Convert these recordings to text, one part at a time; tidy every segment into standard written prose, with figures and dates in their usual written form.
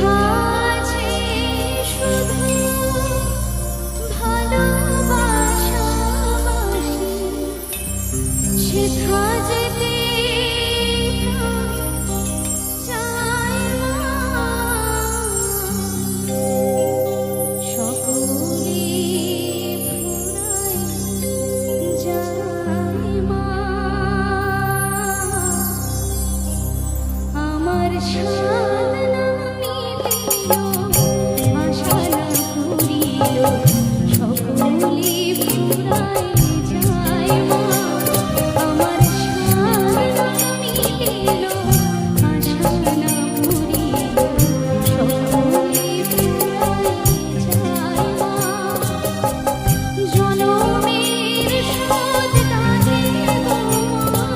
যেথা আছে শুধু ভালোবাসাবাসি, সেথা যেতে চায় না। সকলে ফুরায় যায় মা, আমার সাধ না মিলিল, আশা না পুরিল, সকলে ফুরায় যায় মা, আমার সাধ না মিলিল, আশা না পুরিল, সকলে ফুরায় যায় মা। জনমের শোধ দানে গো মা,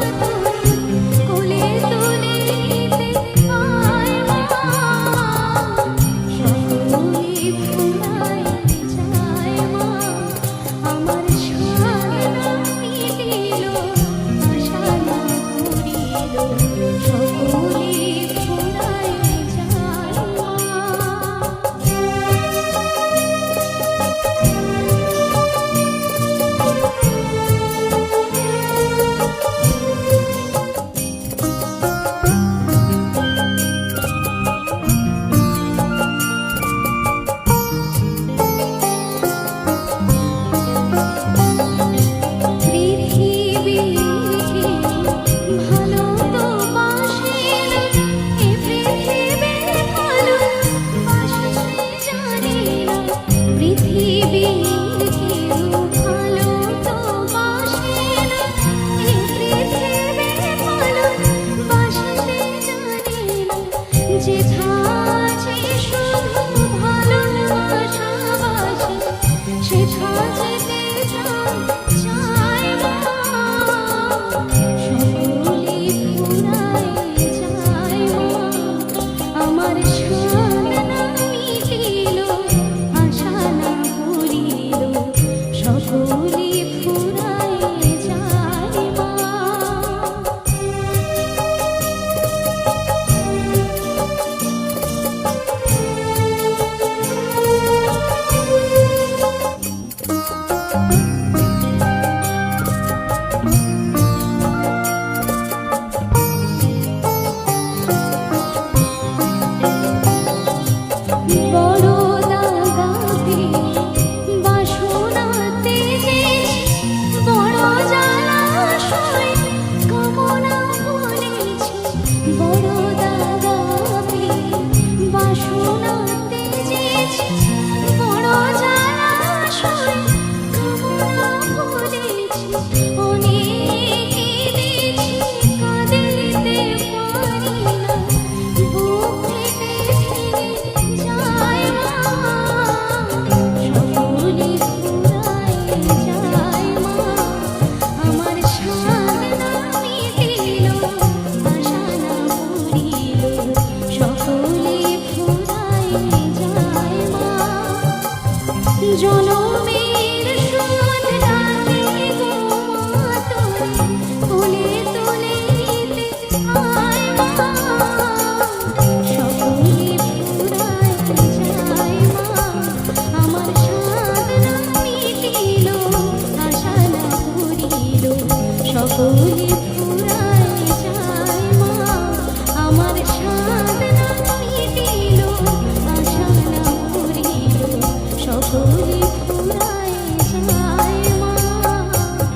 কোলে তুলে নিতে আয় মা, সকলে ফুরায় যায় মা, আমার সাধ না মিলিল, আশা না পুরিল, সকলে ফুরায় যায় মা। যেথা আছে শুধু ভালোবাসাবাসি, সেথা যেতে চায় মা, সকলে ফুরায় যায় মা, আমার সাধ না মিলিল, আশা না পুরিল, সকলে ফুরায় যায় মা। বড় দাগাতে বাসনাতে জেছি, বড় জ্বালাশয় কামনা করেছি, বড় দাগাতে বাসনাতে জেছি, বড় জ্বালাশয় কামনা করেছি, অনেক কেঁদেছি কাঁদিতে পারি না, বুক ফেটে ভেঙে যায় মা, সকলে ফুরায় যায় মা, আমার সাধ না মিলিল, আশা না পুরিল, সকলে ফুরায় যায় মা। জনমের শোধ রাতে গো মা, কোলে তুলে নিতে আয় মা, সকলে ফুরায় যায় মা, আমার সাধ না মিলিল, আশা না পুরিল, সকলে